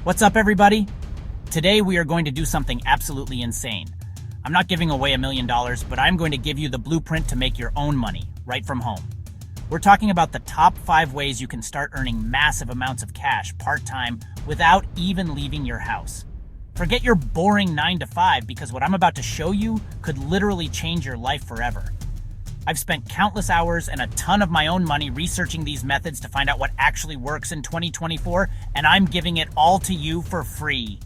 What's up, everybody? Today we are going to do something absolutely insane. I'm not giving away $1 million, but I'm going to give you the blueprint to make your own money right from home. We're talking about the top 5 ways you can start earning massive amounts of cash part-time without even leaving your house. Forget your boring 9 to 5 because what I'm about to show you could literally change your life forever. I've spent countless hours and a ton of my own money researching these methods to find out what actually works in 2024, and I'm giving it all to you for free.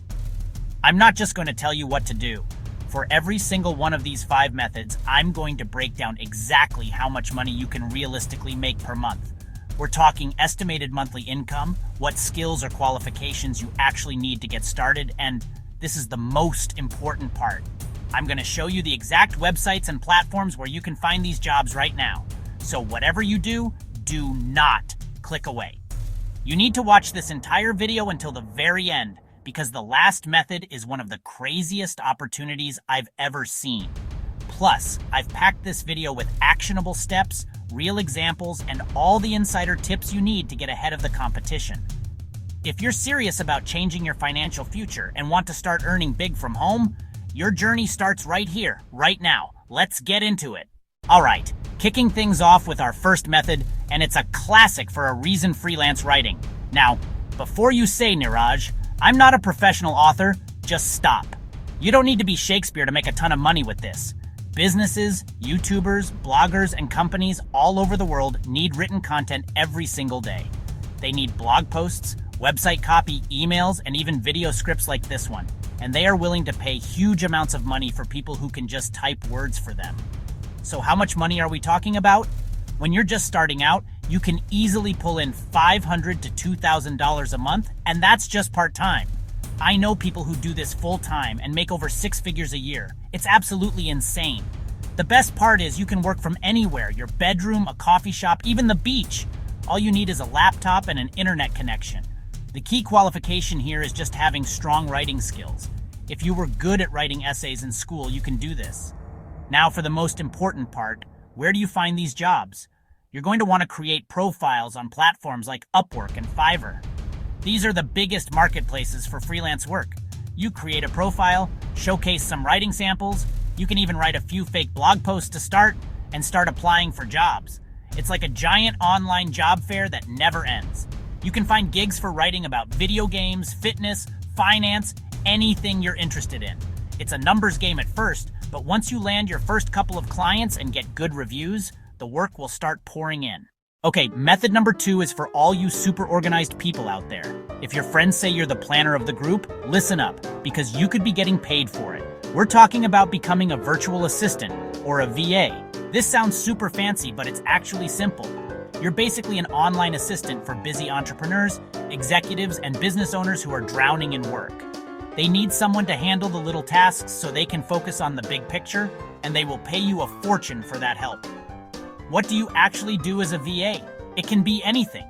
I'm not just going to tell you what to do. For every single one of these 5 methods, I'm going to break down exactly how much money you can realistically make per month. We're talking estimated monthly income, what skills or qualifications you actually need to get started, and this is the most important part. I'm going to show you the exact websites and platforms where you can find these jobs right now. So whatever you do, do not click away. You need to watch this entire video until the very end because the last method is one of the craziest opportunities I've ever seen. Plus, I've packed this video with actionable steps, real examples, and all the insider tips you need to get ahead of the competition. If you're serious about changing your financial future and want to start earning big from home, your journey starts right here, right now. Let's get into it. All right, kicking things off with our first method, and it's a classic for a reason: freelance writing. Now, before you say, Niraj, I'm not a professional author, just stop. You don't need to be Shakespeare to make a ton of money with this. Businesses, YouTubers, bloggers, and companies all over the world need written content every single day. They need blog posts, website copy, emails, and even video scripts like this one. And they are willing to pay huge amounts of money for people who can just type words for them. So how much money are we talking about? When you're just starting out, you can easily pull in $500 to $2,000 a month, and that's just part-time. I know people who do this full-time and make over 6 figures a year. It's absolutely insane. The best part is you can work from anywhere: your bedroom, a coffee shop, even the beach. All you need is a laptop and an internet connection. The key qualification here is just having strong writing skills. If you were good at writing essays in school, you can do this. Now for the most important part, where do you find these jobs? You're going to want to create profiles on platforms like Upwork and Fiverr. These are the biggest marketplaces for freelance work. You create a profile, showcase some writing samples, you can even write a few fake blog posts to start, and start applying for jobs. It's like a giant online job fair that never ends. You can find gigs for writing about video games, fitness, finance, anything you're interested in. It's a numbers game at first, but once you land your first couple of clients and get good reviews, the work will start pouring in. Okay, method number 2 is for all you super organized people out there. If your friends say you're the planner of the group, listen up, because you could be getting paid for it. We're talking about becoming a virtual assistant, or a VA. This sounds super fancy, but it's actually simple. You're basically an online assistant for busy entrepreneurs, executives, and business owners who are drowning in work. They need someone to handle the little tasks so they can focus on the big picture, and they will pay you a fortune for that help. What do you actually do as a VA? It can be anything.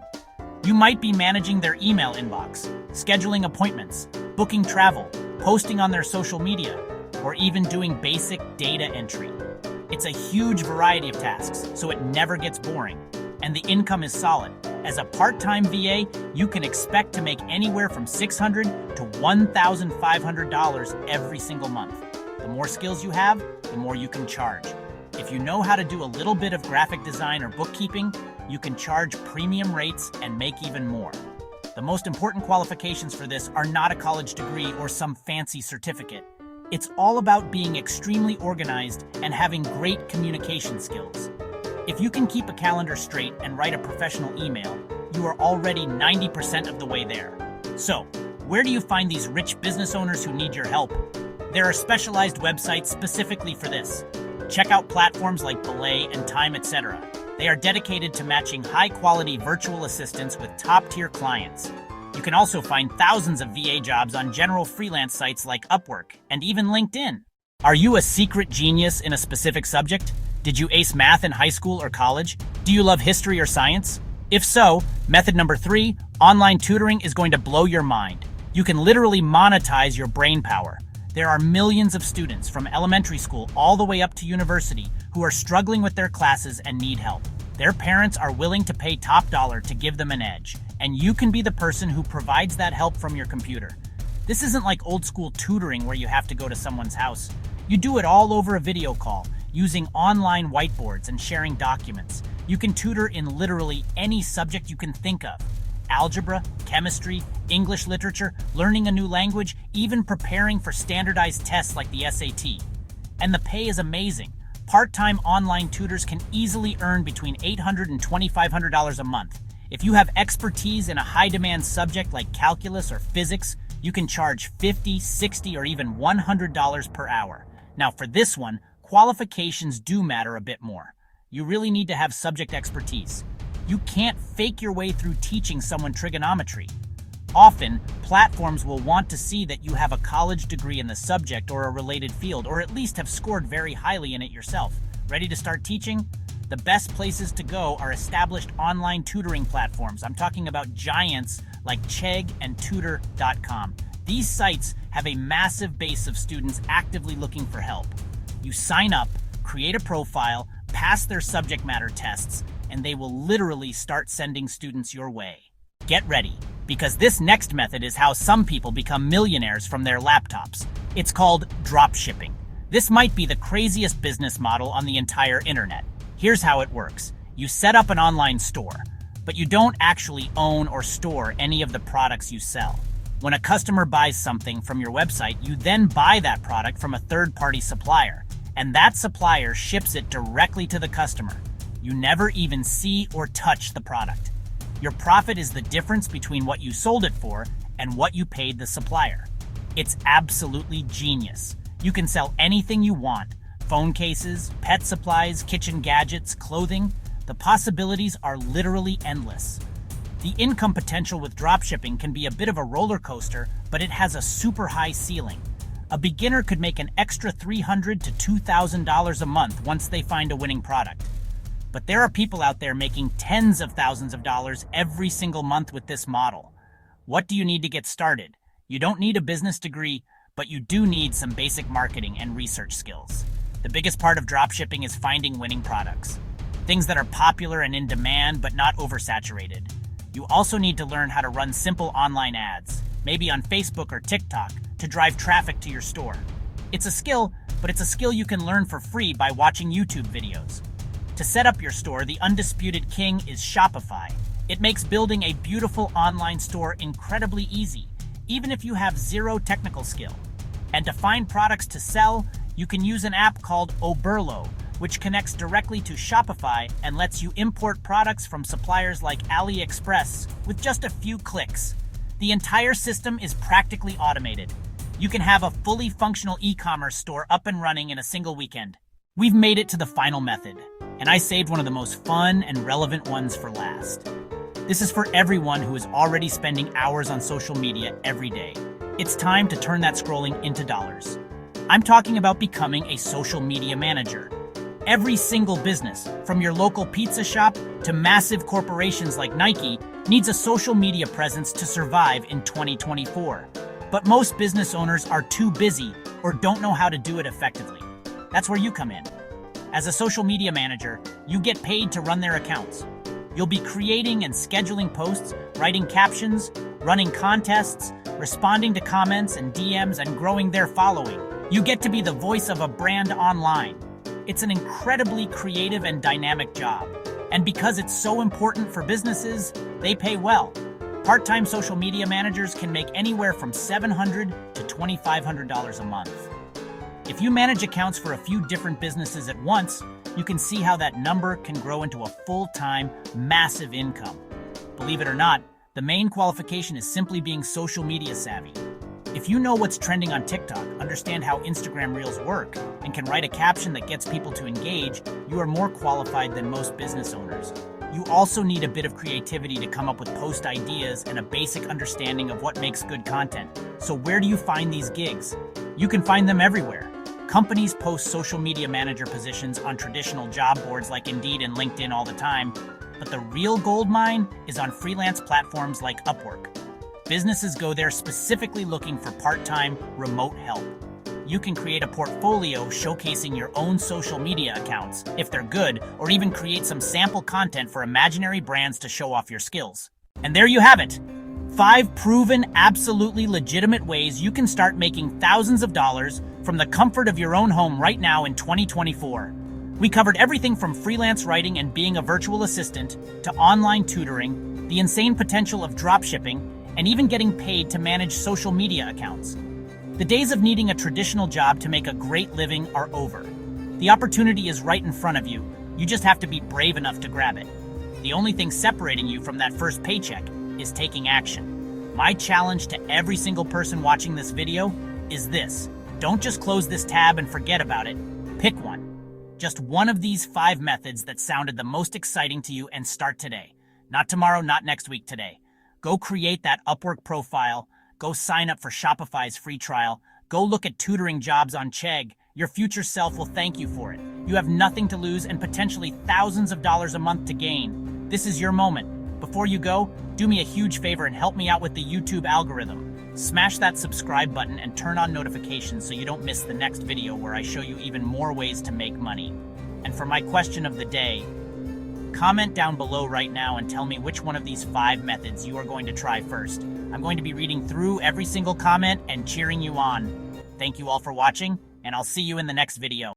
You might be managing their email inbox, scheduling appointments, booking travel, posting on their social media, or even doing basic data entry. It's a huge variety of tasks, so it never gets boring. And the income is solid. As a part-time VA, you can expect to make anywhere from $600 to $1,500 every single month. The more skills you have, the more you can charge. If you know how to do a little bit of graphic design or bookkeeping, you can charge premium rates and make even more. The most important qualifications for this are not a college degree or some fancy certificate. It's all about being extremely organized and having great communication skills. If you can keep a calendar straight and write a professional email, you are already 90% of the way there. So, where do you find these rich business owners who need your help? There are specialized websites specifically for this. Check out platforms like Belay and Time, etc. They are dedicated to matching high-quality virtual assistants with top-tier clients. You can also find thousands of VA jobs on general freelance sites like Upwork and even LinkedIn. Are you a secret genius in a specific subject? Did you ace math in high school or college? Do you love history or science? If so, method number 3, online tutoring, is going to blow your mind. You can literally monetize your brain power. There are millions of students from elementary school all the way up to university who are struggling with their classes and need help. Their parents are willing to pay top dollar to give them an edge, and you can be the person who provides that help from your computer. This isn't like old school tutoring where you have to go to someone's house. You do it all over a video call, using online whiteboards and sharing documents. You can tutor in literally any subject you can think of. Algebra, chemistry, English literature, learning a new language, even preparing for standardized tests like the SAT. And the pay is amazing. Part-time online tutors can easily earn between $800 and $2,500 a month. If you have expertise in a high-demand subject like calculus or physics, you can charge $50, $60, or even $100 per hour. Now for this one, qualifications do matter a bit more. You really need to have subject expertise. You can't fake your way through teaching someone trigonometry. Often, platforms will want to see that you have a college degree in the subject or a related field, or at least have scored very highly in it yourself. Ready to start teaching? The best places to go are established online tutoring platforms. I'm talking about giants like Chegg and Tutor.com. These sites have a massive base of students actively looking for help. You sign up, create a profile, pass their subject matter tests, and they will literally start sending students your way. Get ready, because this next method is how some people become millionaires from their laptops. It's called dropshipping. This might be the craziest business model on the entire internet. Here's how it works. You set up an online store, but you don't actually own or store any of the products you sell. When a customer buys something from your website, you then buy that product from a third-party supplier, and that supplier ships it directly to the customer. You never even see or touch the product. Your profit is the difference between what you sold it for and what you paid the supplier. It's absolutely genius. You can sell anything you want: phone cases, pet supplies, kitchen gadgets, clothing. The possibilities are literally endless. The income potential with dropshipping can be a bit of a roller coaster, but it has a super high ceiling. A beginner could make an extra $300 to $2,000 a month once they find a winning product. But there are people out there making tens of thousands of dollars every single month with this model. What do you need to get started? You don't need a business degree, but you do need some basic marketing and research skills. The biggest part of dropshipping is finding winning products. Things that are popular and in demand, but not oversaturated. You also need to learn how to run simple online ads, maybe on Facebook or TikTok, to drive traffic to your store. It's a skill, but it's a skill you can learn for free by watching YouTube videos. To set up your store, the undisputed king is Shopify. It makes building a beautiful online store incredibly easy, even if you have zero technical skill. And to find products to sell, you can use an app called Oberlo, which connects directly to Shopify and lets you import products from suppliers like AliExpress with just a few clicks. The entire system is practically automated. You can have a fully functional e-commerce store up and running in a single weekend. We've made it to the final method, and I saved one of the most fun and relevant ones for last. This is for everyone who is already spending hours on social media every day. It's time to turn that scrolling into dollars. I'm talking about becoming a social media manager. Every single business, from your local pizza shop to massive corporations like Nike, needs a social media presence to survive in 2024. But most business owners are too busy or don't know how to do it effectively. That's where you come in. As a social media manager, you get paid to run their accounts. You'll be creating and scheduling posts, writing captions, running contests, responding to comments and DMs, and growing their following. You get to be the voice of a brand online. It's an incredibly creative and dynamic job. And because it's so important for businesses, they pay well. Part-time social media managers can make anywhere from $700 to $2,500 a month. If you manage accounts for a few different businesses at once, you can see how that number can grow into a full-time, massive income. Believe it or not, the main qualification is simply being social media savvy. If you know what's trending on TikTok, understand how Instagram Reels work, and can write a caption that gets people to engage, you are more qualified than most business owners. You also need a bit of creativity to come up with post ideas and a basic understanding of what makes good content. So where do you find these gigs? You can find them everywhere. Companies post social media manager positions on traditional job boards like Indeed and LinkedIn all the time, but the real gold mine is on freelance platforms like Upwork. Businesses go there specifically looking for part-time, remote help. you can create a portfolio showcasing your own social media accounts, if they're good, or even create some sample content for imaginary brands to show off your skills. And there you have it. 5 proven, absolutely legitimate ways you can start making thousands of dollars from the comfort of your own home right now in 2024. We covered everything from freelance writing and being a virtual assistant to online tutoring, the insane potential of dropshipping, and even getting paid to manage social media accounts. The days of needing a traditional job to make a great living are over. The opportunity is right in front of you. You just have to be brave enough to grab it. The only thing separating you from that first paycheck is taking action. My challenge to every single person watching this video is this. Don't just close this tab and forget about it. Pick one. Just one of these 5 methods that sounded the most exciting to you and start today. Not tomorrow, not next week, today. Go create that Upwork profile. Go sign up for Shopify's free trial. Go look at tutoring jobs on Chegg. Your future self will thank you for it. You have nothing to lose and potentially thousands of dollars a month to gain. This is your moment. Before you go, do me a huge favor and help me out with the YouTube algorithm. Smash that subscribe button and turn on notifications so you don't miss the next video where I show you even more ways to make money. And for my question of the day, comment down below right now and tell me which one of these 5 methods you are going to try first. I'm going to be reading through every single comment and cheering you on. Thank you all for watching, and I'll see you in the next video.